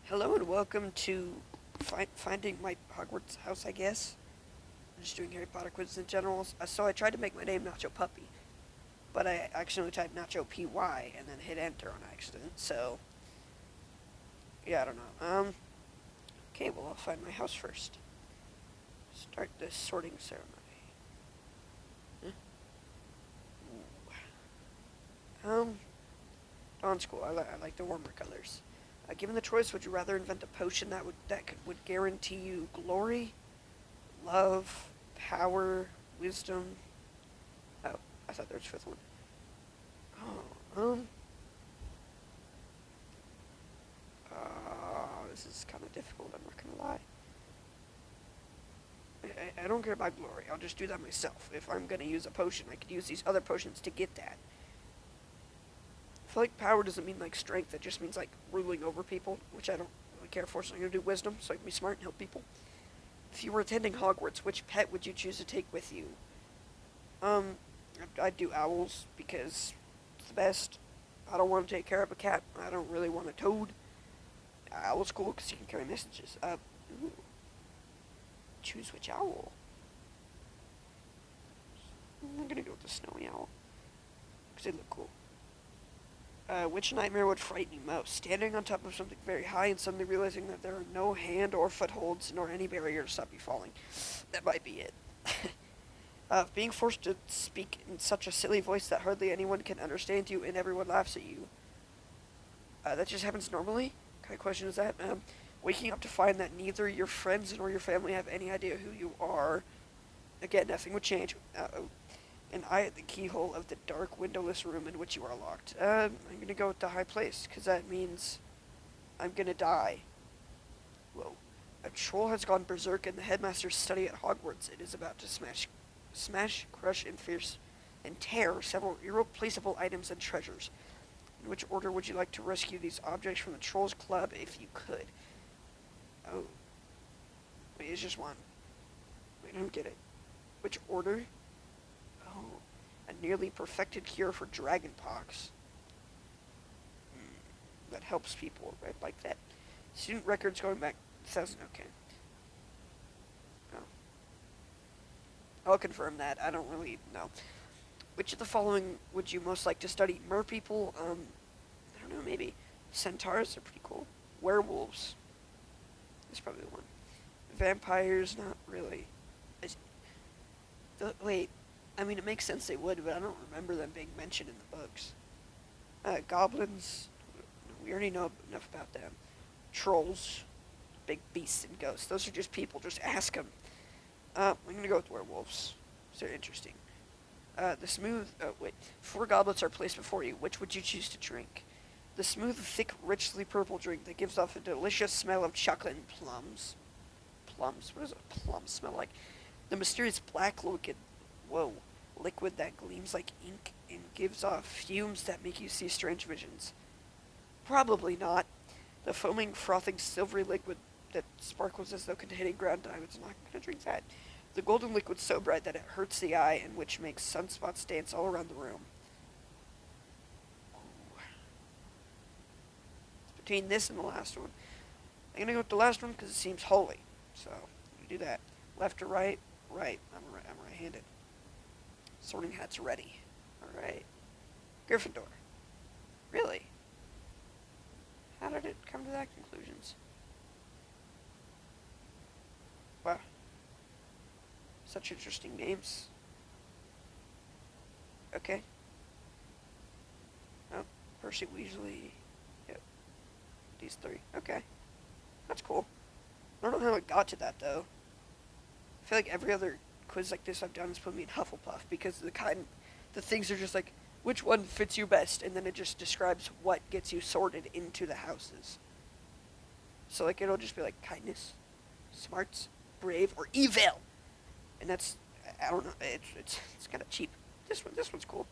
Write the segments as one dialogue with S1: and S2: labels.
S1: Hello and welcome to finding my Hogwarts house, I guess. I'm just doing Harry Potter quizzes in general. So I tried to make my name Nacho Puppy, but I accidentally typed Nacho PY and then hit enter on accident. So, yeah, I don't know. Okay, well, I'll find my house first. Start the sorting ceremony. Huh? Dawn School. I like the warmer colors. Given the choice, would you rather invent a potion that would guarantee you glory, love, power, wisdom? Oh, I thought there was a fifth one. Oh, this is kind of difficult. I'm not gonna lie. I don't care about glory. I'll just do that myself. If I'm gonna use a potion, I could use these other potions to get that. I feel like power doesn't mean like strength. It just means like ruling over people, which I don't really care for. So I'm gonna do wisdom, so I can be smart and help people. If you were attending Hogwarts, which pet would you choose to take with you? Um, I'd do owls because it's the best. I don't want to take care of a cat. I don't really want a toad. Owl's cool because you can carry messages. Ooh, choose which owl. I'm gonna go with the snowy owl because they look cool. Which nightmare would frighten you most? Standing on top of something very high and suddenly realizing that there are no hand or footholds nor any barrier to stop you falling. That might be it. Being forced to speak in such a silly voice that hardly anyone can understand you and everyone laughs at you. That just happens normally? What kind of question is that? Waking up to find that neither your friends nor your family have any idea who you are. Again, nothing would change. And I at the keyhole of the dark, windowless room in which you are locked. I'm gonna go with the high place, because that means I'm gonna die. Whoa. A troll has gone berserk in the headmaster's study at Hogwarts. It is about to smash, crush, and tear several irreplaceable items and treasures. In which order would you like to rescue these objects from the Trolls Club if you could? Oh. Wait, it's just one. Wait, I don't get it. Which order? Oh. A nearly perfected cure for dragonpox. That helps people, right? Like that. Student records going back 1,000. Okay. Oh. I'll confirm that. I don't really know. Which of the following would you most like to study? Merpeople, I don't know, maybe. Centaurs are pretty cool. Werewolves. That's probably the one. Vampires, not really. Wait, I mean, it makes sense they would, but I don't remember them being mentioned in the books. Goblins, we already know enough about them. Trolls, big beasts and ghosts. Those are just people, just ask them. I'm gonna go with werewolves. They're interesting. The smooth, wait, 4 goblets are placed before you. Which would you choose to drink? The smooth, thick, richly purple drink that gives off a delicious smell of chocolate and plums. Plums? What does a plum smell like? The mysterious black liquid that gleams like ink and gives off fumes that make you see strange visions. Probably not. The foaming, frothing, silvery liquid that sparkles as though containing ground diamonds. I'm not gonna drink that. The golden liquid so bright that it hurts the eye and which makes sunspots dance all around the room. Ooh. It's between this and the last one. I'm gonna go with the last one because it seems holy. So, you do that. Left or right? Right. I'm right-handed. Sorting hat's ready. Alright. Gryffindor. Really? How did it come to that conclusions? Wow. Such interesting names. Okay. Oh, Percy Weasley. Yep. These three. Okay. That's cool. I don't know how it got to that, though. I feel like every other quiz like this I've done has put me in Hufflepuff because the things are just like, which one fits you best, and then it just describes what gets you sorted into the houses. So like it'll just be like kindness, smarts, brave, or evil, and that's I don't know. It's kind of cheap. This one's cool.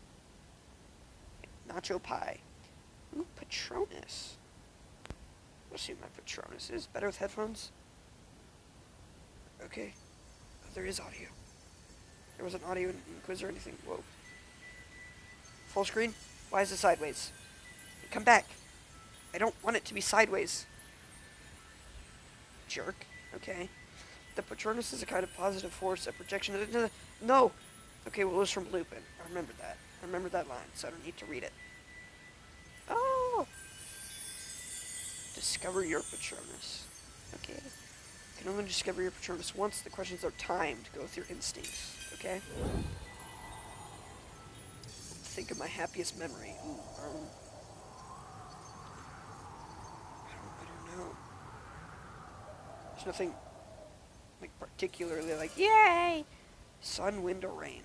S1: Nacho pie. Ooh, Patronus. Let's see what my Patronus is. Better with headphones. Okay. There is audio. There wasn't audio in quiz or anything. Whoa. Full screen? Why is it sideways? Come back. I don't want it to be sideways. jerk, okay? The Patronus is a kind of positive force, a projection of... No! Okay, well, it was from Lupin. I remember that. I remember that line, so I don't need to read it. Oh! Discover your Patronus. Okay. You can only discover your Patronus once. The questions are timed. Go with your instincts, okay? Think of my happiest memory. Ooh, I don't know. There's nothing, like, particularly like, yay! Sun, wind, or rain.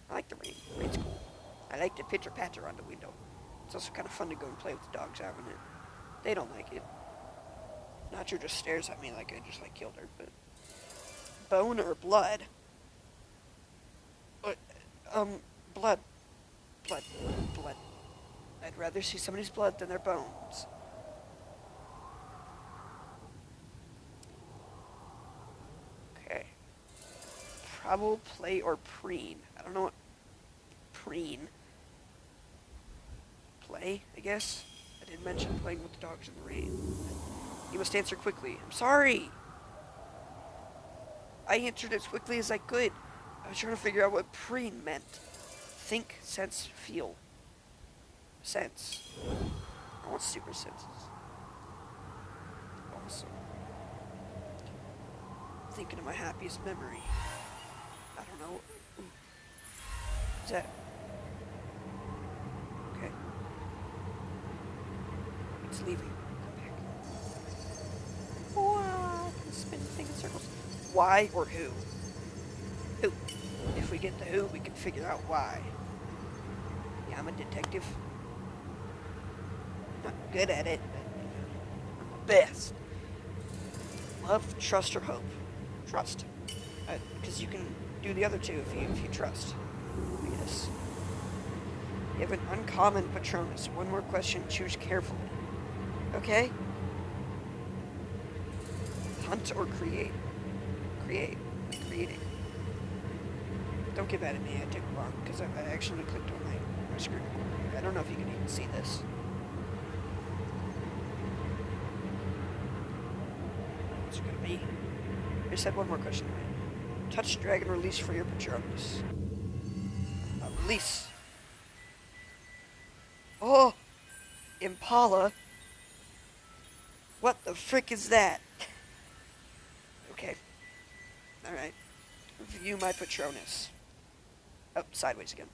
S1: I like the rain. Rain's cool. I like to pitter-patter on the window. It's also kind of fun to go and play with the dogs out in it. They don't like it. Nacho just stares at me like I just, like, killed her, but... Bone or blood? Blood. Blood. Blood. I'd rather see somebody's blood than their bones. Okay. Probable, play, or preen. I don't know what preen. Play, I guess? I did mention playing with the dogs in the rain. You must answer quickly. I'm sorry! I answered as quickly as I could. I was trying to figure out what preen meant. Think, sense, feel. Sense. I want super senses. Awesome. Thinking of my happiest memory. I don't know. Ooh. What's that? Okay. It's leaving. Come back. Wow, I can spin the thing in circles. Why or who? Who. If we get the who, we can figure out why. Yeah, I'm a detective. Not good at it, but I'm the best. Love, trust, or hope. Trust. Because you can do the other two if you trust. I guess. You have an uncommon Patronus. One more question. Choose carefully. Okay? Hunt or create? Create. Creating. Don't get mad at me. I took it wrong because I actually clicked on my screen. I don't know if you can even see this. What's it gonna be? I just had one more question. Touch, drag, and release for your Patronus. Release. Oh! Impala? What the frick is that? Okay. Alright. View my Patronus. Oh, sideways again.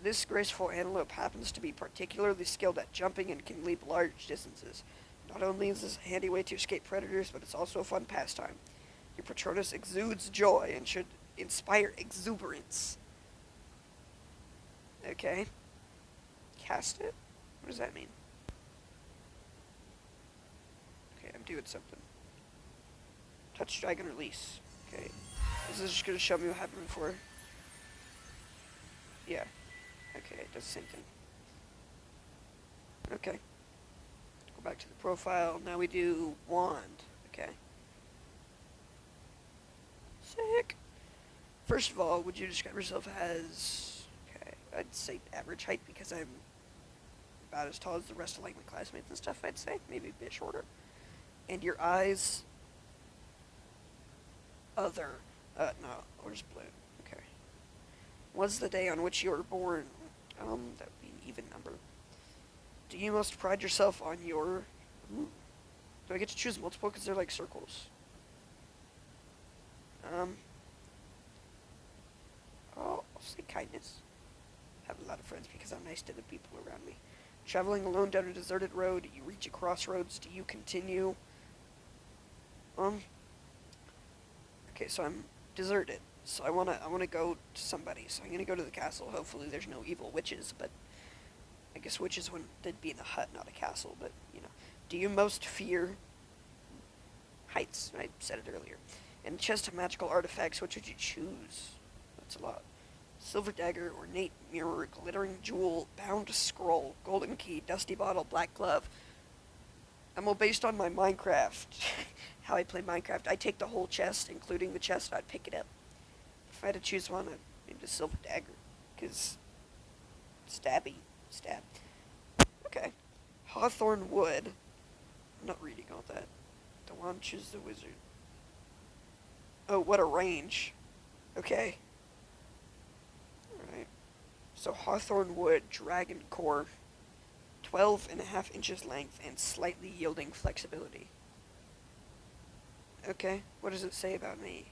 S1: This graceful antelope happens to be particularly skilled at jumping and can leap large distances. Not only is this a handy way to escape predators, but it's also a fun pastime. Your Patronus exudes joy and should inspire exuberance. Okay. Cast it? What does that mean? Okay, I'm doing something. Touch, drag, and release. Okay. Is this just going to show me what happened before? Yeah. Okay, it does the same thing. Okay. Go back to the profile. Now we do wand. Okay. Sick. First of all, would you describe yourself as... Okay, I'd say average height because I'm about as tall as the rest of like my classmates and stuff, I'd say. Maybe a bit shorter. And your eyes... Other. No, where's blue? Okay. Was the day on which you were born? That would be an even number. Do you most pride yourself on your... Ooh. Do I get to choose multiple because they're like circles? I'll say kindness. I have a lot of friends because I'm nice to the people around me. Traveling alone down a deserted road, you reach a crossroads. Do you continue? Okay, so I'm deserted. So I wanna go to somebody. So I'm gonna go to the castle. Hopefully there's no evil witches, but I guess witches they'd be in a hut, not a castle. But you know, do you most fear heights? I said it earlier. And chest of magical artifacts. Which would you choose? That's a lot. Silver dagger, ornate mirror, glittering jewel, bound scroll, golden key, dusty bottle, black glove. I'm all based on my Minecraft. How I play Minecraft. I take the whole chest, including the chest, I'd pick it up. If I had to choose one, I'd maybe the silver dagger. Because stabby. Stab. Okay. Hawthorn wood. I'm not reading all that. The wand chooses the wizard. Oh, what a range. Okay. Alright. So Hawthorn Wood, Dragon Core, 12.5 inches length, and slightly yielding flexibility. Okay, what does it say about me?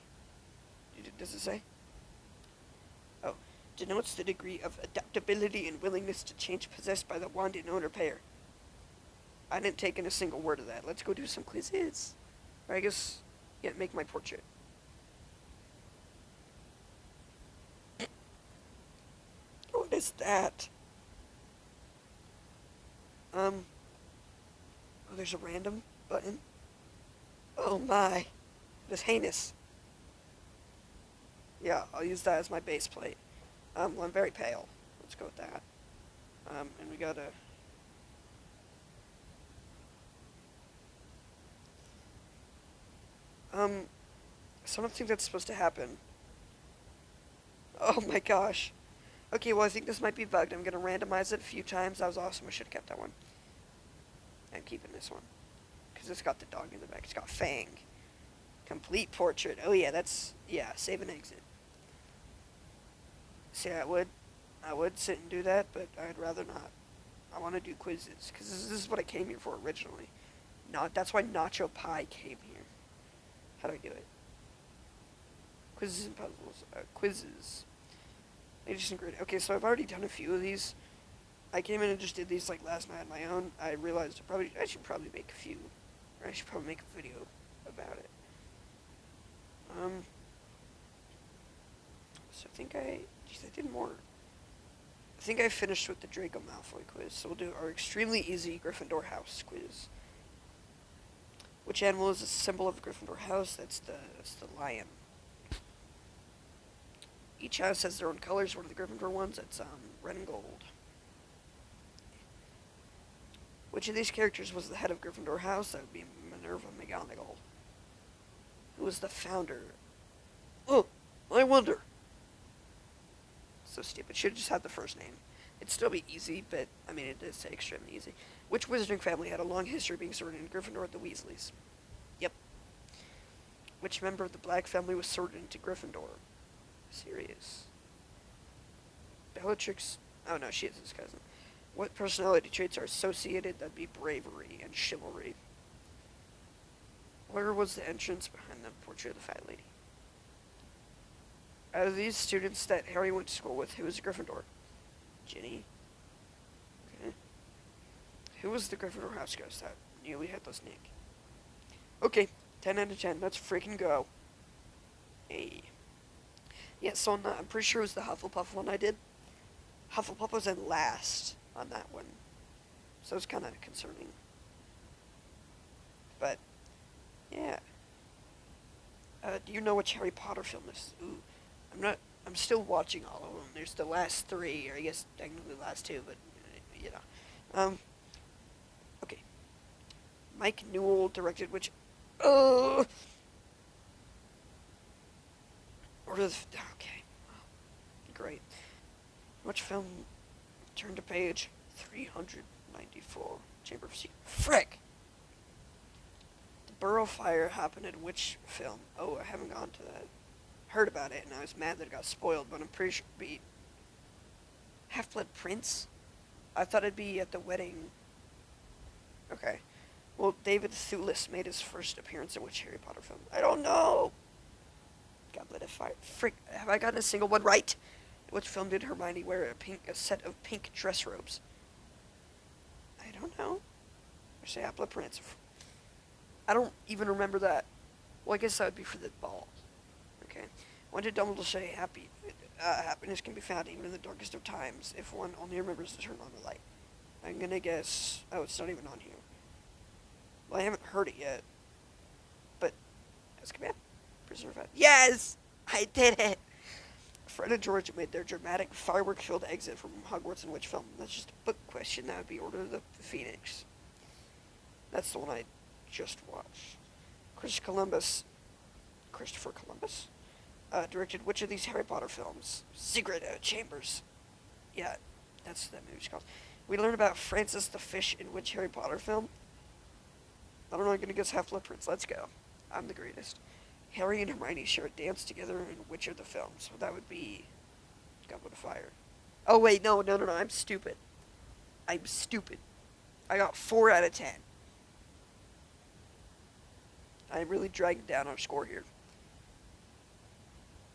S1: Does it say? Oh, denotes the degree of adaptability and willingness to change possessed by the wanded owner pair. I didn't take in a single word of that. Let's go do some quizzes. Or I guess, yeah, make my portrait. What is that? Oh, there's a random button. Oh my, that's heinous. Yeah, I'll use that as my base plate. Well, I'm very pale. Let's go with that. And we gotta... So I don't think that's supposed to happen. Oh my gosh. Okay, well I think this might be bugged. I'm gonna randomize it a few times. That was awesome. I should have kept that one. I'm keeping this one. Because it's got the dog in the back. It's got Fang. Complete portrait. Oh yeah, that's... Yeah, save and exit. See, I would sit and do that, but I'd rather not. I want to do quizzes, because this is what I came here for originally. That's why Nacho Pie came here. How do I do it? Quizzes and puzzles. Quizzes. Ladies and grid. Okay, so I've already done a few of these. I came in and just did these like last night on my own. I realized I should probably make a few. Or I should probably make a video about it. So I think I did more. I think I finished with the Draco Malfoy quiz, so we'll do our extremely easy Gryffindor house quiz. Which animal is a symbol of the Gryffindor house? That's the lion. Each house has their own colors. One of the Gryffindor ones, that's red and gold. Which of these characters was the head of Gryffindor house? That would be Minerva McGonagall. Who was the founder? Oh, I wonder. So stupid. Should have just had the first name. It'd still be easy, but, I mean, it did say extremely easy. Which wizarding family had a long history of being sorted into Gryffindor? The Weasleys. Yep. Which member of the Black family was sorted into Gryffindor? Sirius. Bellatrix... Oh, no, she is his cousin. What personality traits are associated? That'd be bravery and chivalry. Where was the entrance behind the portrait of the Fat Lady? Out of these students that Harry went to school with, who was a Gryffindor? Ginny. Okay. Who was the Gryffindor house ghost that nearly headless Nick? Okay, 10 out of 10. Let's freaking go. Hey. Yeah, so I'm pretty sure it was the Hufflepuff one I did. Hufflepuff was in last on that one. So it's kind of concerning. But, yeah. Do you know which Harry Potter film this is? Ooh. I'm still watching all of them. There's the last 3, or I guess technically the last 2, but, you know. Okay. Mike Newell directed which... Okay. Great. Which film turned to page 394? Chamber of Secrets. Frick! The Burrow Fire happened in which film? Oh, I haven't gone to that. Heard about it, and I was mad that it got spoiled, but I'm pretty sure it'd be Half-Blood Prince? I thought it'd be at the wedding. Okay. Well, David Thewlis made his first appearance in which Harry Potter film? I don't know! Goblet of Fire. Frick, have I gotten a single one right? Which film did Hermione wear a set of pink dress robes? I don't know. I say Half-Blood Prince. I don't even remember that. Well, I guess that would be for the ball. Okay. When did Dumbledore say happiness can be found even in the darkest of times if one only remembers to turn on the light? I'm gonna guess... Oh, it's not even on here. Well, I haven't heard it yet. But... Azkaban? Prisoner of Azkaban. Yes! I did it! Fred and George made their dramatic, firework-filled exit from Hogwarts in which film? That's just a book question. That would be Order of the Phoenix. That's the one I just watched. Christopher Columbus? Directed which of these Harry Potter films? Secret Chambers. Yeah, that's what that movie's called. We learn about Francis the Fish in which Harry Potter film? I don't know, I'm gonna guess Half-Blood Prince. Let's go. I'm the greatest. Harry and Hermione share a dance together in which of the films? Well, that would be Goblet of Fire. Oh, wait, no, no, no, no, I'm stupid. I'm stupid. I got 4 out of 10. I'm really dragging down our score here.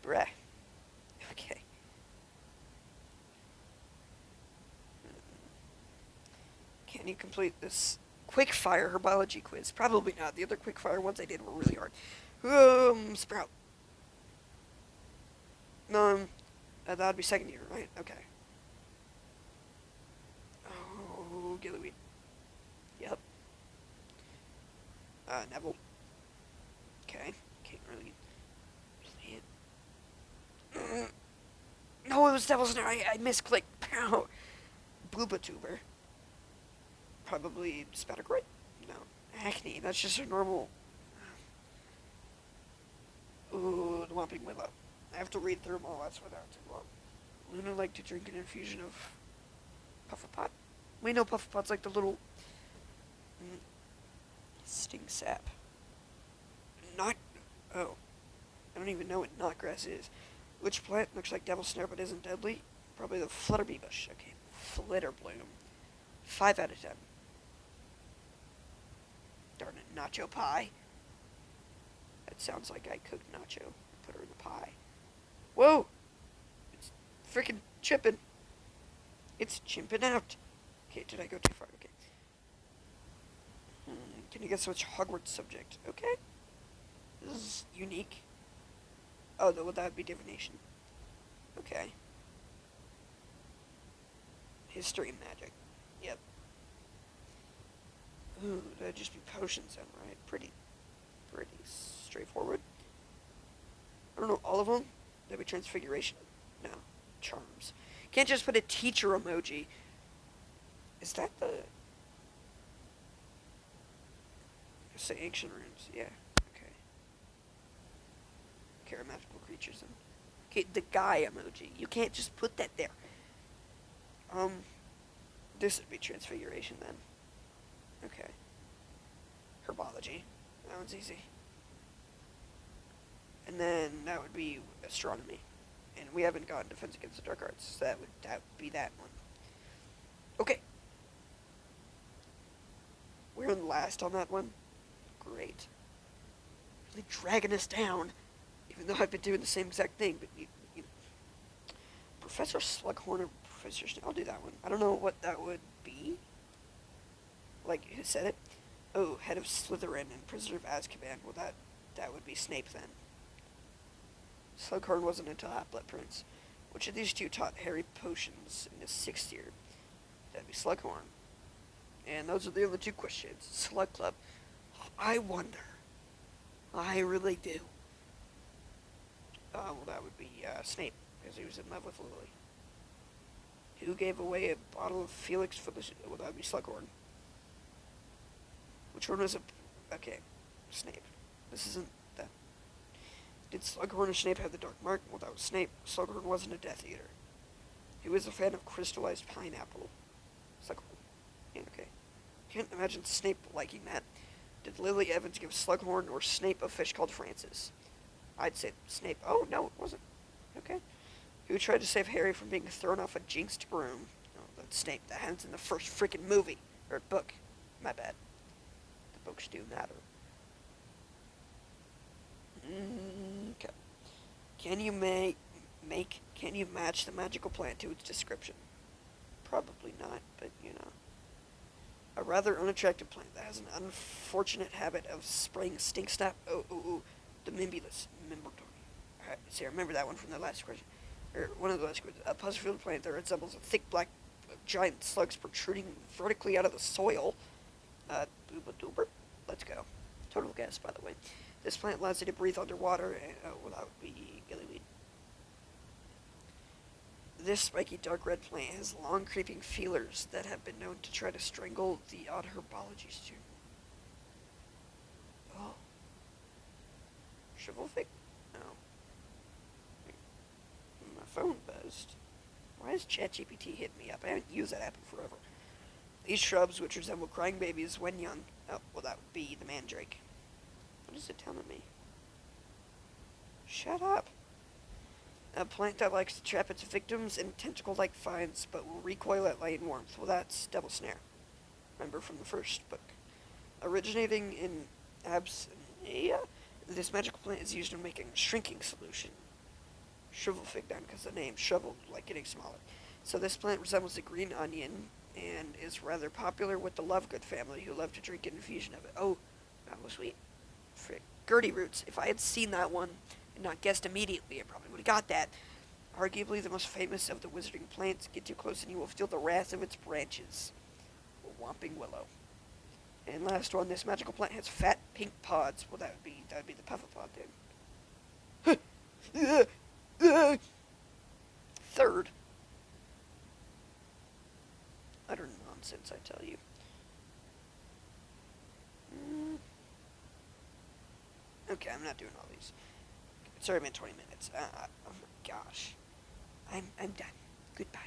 S1: Bruh. Okay. Can you complete this quickfire herbology quiz? Probably not. The other quickfire ones I did were really hard. Sprout. That would be second year, right? Okay. Oh, Gillyweed. Yep. Neville. Okay. Can't really play it. No, it was Devil's Snare. I misclicked. Pow. Boobatuber. Probably Spattergroit? No. Acne. That's just a normal. Ooh, the Whomping Willow. I have to read through them all. That's why that took long. Luna liked to drink an infusion of Puffapot. We know Puffapot's like the little sting sap. Not. Oh. I don't even know what knotgrass is. Which plant looks like Devil's Snare but isn't deadly? Probably the Flutterbee bush. Okay. Flitterbloom. 5 out of 10. Darn it, nacho pie. That sounds like I cooked nacho and put her in the pie. Whoa! It's freaking chipping. It's chimping out. Okay, did I go too far? Okay. Can you guess which Hogwarts subject? Okay. This is unique. Oh, no, that would be divination. Okay. History and magic. Yep. Ooh, that'd just be potions then, right? Pretty straightforward. I don't know all of them. That'd be transfiguration. No. Charms. Can't just put a teacher emoji. Is that the... Say ancient runes. Yeah. Okay. Care magical creatures then. Okay, the guy emoji. You can't just put that there. This would be transfiguration then. Okay. Herbology. That one's easy. And then that would be astronomy. And we haven't gotten defense against the dark arts, so that would be that one. Okay. We're in last on that one. Great. Really dragging us down. Even though I've been doing the same exact thing, but you Professor Slughorn or Professor Snape, I'll do that one. I don't know what that would be. Like, who said it? Oh, head of Slytherin and prisoner of Azkaban. Well, that would be Snape then. Slughorn wasn't until Half-Blood Prince. Which of these two taught Harry potions in his 6th year? That'd be Slughorn. And those are the only 2 questions. Slug Club. I wonder. I really do. Well, that would be Snape, because he was in love with Lily. Who gave away a bottle of Felix for the... Well, that would be Slughorn. Which one was a... Okay, Snape. This isn't that... Did Slughorn or Snape have the Dark Mark? Well, that was Snape. Slughorn wasn't a Death Eater. He was a fan of crystallized pineapple. Slughorn. Yeah, okay. Can't imagine Snape liking that. Did Lily Evans give Slughorn or Snape a fish called Francis? I'd say Snape. Oh, no, it wasn't. Okay. Who tried to save Harry from being thrown off a jinxed broom? Oh, that's Snape. That happens in the first freaking movie. Or book. My bad. The books do matter. Okay. Can you can you match the magical plant to its description? Probably not, but you know. A rather unattractive plant that has an unfortunate habit of spraying stink snap. The Mimbulus. See, I remember that one from the last question. Or one of the last questions. A puzzle-filled plant that resembles a thick black giant slugs protruding vertically out of the soil. Booba Doober? Let's go. Total guess, by the way. This plant allows you to breathe underwater, and, well, that would be Gillyweed. This spiky dark red plant has long creeping feelers that have been known to try to strangle the odd herbology student. Oh. Shovelfig? No. My phone buzzed. Why is ChatGPT hitting me up? I haven't used that app in forever. These shrubs, which resemble crying babies when young, oh, well, that would be the mandrake. What is it telling me? Shut up. A plant that likes to trap its victims in tentacle-like vines, but will recoil at light and warmth. Well, that's Devil Snare. Remember from the first book. Originating in Abyssinia, this magical plant is used in making a shrinking solution. Shrivel fig down because the name shrivel, like getting smaller. So this plant resembles a green onion and is rather popular with the Lovegood family, who love to drink an infusion of it. Oh, that was sweet. Frick. Gertie roots. If I had seen that one and not guessed immediately, I probably would have got that. Arguably the most famous of the wizarding plants. Get too close and you will feel the wrath of its branches. Whomping willow. And last one, this magical plant has fat pink pods. Well, that would be the puffapod then. Third, utter nonsense, I tell you. Okay, I'm not doing all these. Sorry, I'm at 20 minutes. Oh my gosh. I'm done. Goodbye.